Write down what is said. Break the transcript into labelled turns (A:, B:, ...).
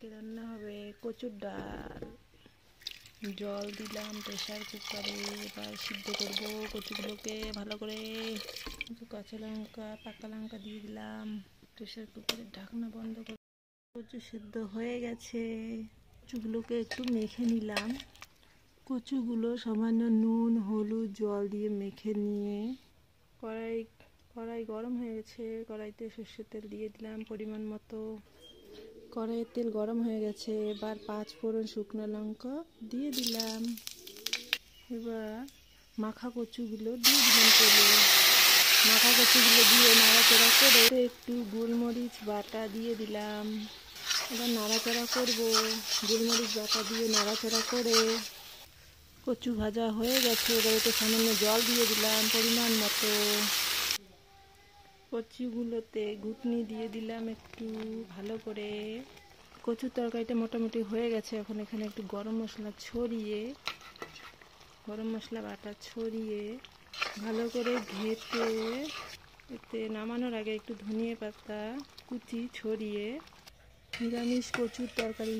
A: আজকে রান্না হবে কচুর ডাল। জল দিলাম প্রেসার কুকারে, এবার সিদ্ধ করব কচুগুলোকে ভালো করে। কাঁচা লঙ্কা পাকা লঙ্কা দিয়ে দিলাম। প্রেসার কুকারের ঢাকনা বন্ধ করে কচু সিদ্ধ হয়ে গেছে। কচুগুলোকে একটু মেখে নিলাম। কচুগুলো সামান্য নুন হলুদ জল দিয়ে মেখে নিয়ে কড়াই গরম হয়ে গেছে। কড়াইতে সর্ষের তেল দিয়ে দিলাম পরিমাণ মতো। কড়াইয়ের তেল গরম হয়ে গেছে, এবার 5 ফোড়ন শুকনো লঙ্কা দিয়ে দিলাম। এবার মাখা কচুগুলো দিয়ে দিলাম তেলে। মাখা কচুগুলো দিয়ে নাড়াচাড়া করে একটু গোলমরিচ বাটা দিয়ে দিলাম। এবার নাড়াচাড়া করব। গোলমরিচ বাটা দিয়ে নাড়াচাড়া করে কচু ভাজা হয়ে গেছে। এবার একটু সামান্য জল দিয়ে দিলাম পরিমাণ মতো। কচুগুলোতে ঘুটনি দিয়ে দিলাম একটু ভালো করে। কচুর তরকারিটা মোটামুটি হয়ে গেছে। এখন এখানে একটু গরম মশলা বাটা ছড়িয়ে ভালো করে ঘেঁটে এতে নামানোর আগে একটু ধনিয়া পাতা কুচি ছড়িয়ে নিরামিষ কচুর তরকারি